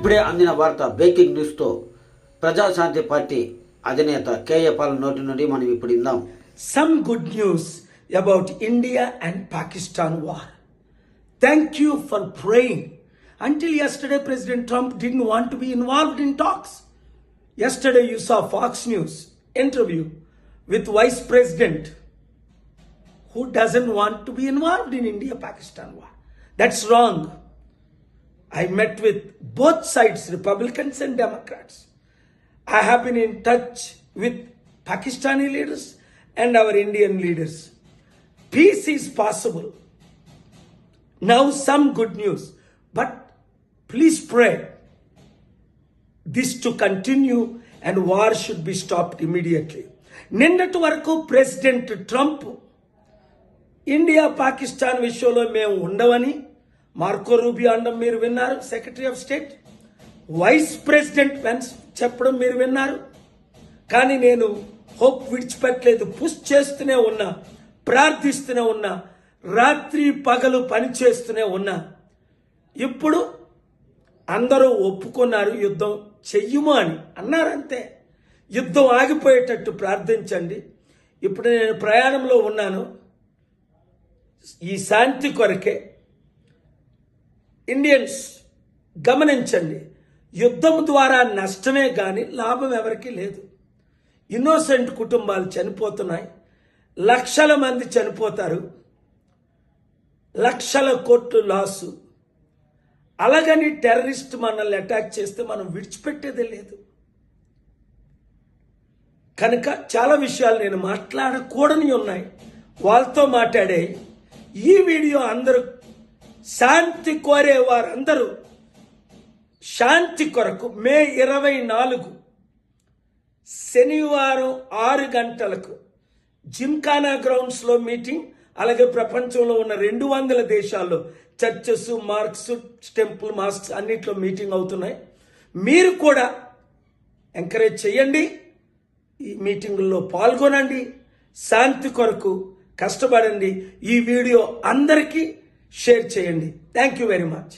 ఇప్పుడే అందిన వార్త బ్రేకింగ్ న్యూస్తో ప్రజాశాంతి పార్టీ అధినేత కేఏ పాల్ నోటి నుండి మనం ఇప్పుడు ఇందాం. Some good news about India and Pakistan war. Thank you for praying. Until yesterday, President Trump didn't want to be involved in talks. Yesterday, you saw Fox News interview with Vice President who doesn't want to be involved in India-Pakistan war. That's wrong. I met with both sides, Republicans and Democrats. I have been in touch with Pakistani leaders and our Indian leaders. Peace is possible. Now some good news, but please pray this to continue and war should be stopped immediately. నిన్నటి వరకు president Trump India Pakistan విషయంలో మేము ఉండవని Marco Rubio అనడం మీరు విన్నారు, secretary of state. Vice president Pence చెప్పడం మీరు విన్నారు. కానీ నేను హోప్ విడిచిపెట్టలేదు, పుష్ చేస్తూనే ఉన్నా, ప్రార్థిస్తూనే ఉన్నా, రాత్రి పగలు పని చేస్తూనే ఉన్నా. ఇప్పుడు అందరూ ఒప్పుకున్నారు, యుద్ధం చెయ్యము అని అన్నారంతే. యుద్ధం ఆగిపోయేటట్టు ప్రార్థించండి. ఇప్పుడు నేను ప్రయాణంలో ఉన్నాను. ఈ శాంతి కొరకే ఇండియన్స్ గమనించండి, యుద్ధం ద్వారా నష్టమే కానీ లాభం ఎవరికీ లేదు. ఇన్నోసెంట్ కుటుంబాలు చనిపోతున్నాయి, లక్షల మంది చనిపోతారు, లక్షల కోట్లు లాసు. అలాగని టెర్రరిస్ట్ మనల్ని అటాక్ చేస్తే మనం విడిచిపెట్టేదే లేదు. కనుక చాలా విషయాలు నేను మాట్లాడకూడని ఉన్నాయి, వాళ్ళతో మాట్లాడే. ఈ వీడియో అందరూ శాంతి కోరే వారందరూ శాంతి కొరకు మే 24 శనివారం 6 గంటలకు జిమ్ఖానా గ్రౌండ్స్లో మీటింగ్. అలాగే ప్రపంచంలో ఉన్న 200 దేశాల్లో చర్చెస్, మార్క్స్, టెంపుల్, మాస్క్స్ అన్నిట్లో మీటింగ్ అవుతున్నాయి. మీరు కూడా ఎంకరేజ్ చేయండి, ఈ మీటింగుల్లో పాల్గొనండి, శాంతి కొరకు కష్టపడండి. ఈ వీడియో అందరికీ షేర్ చేయండి. Thank you very much.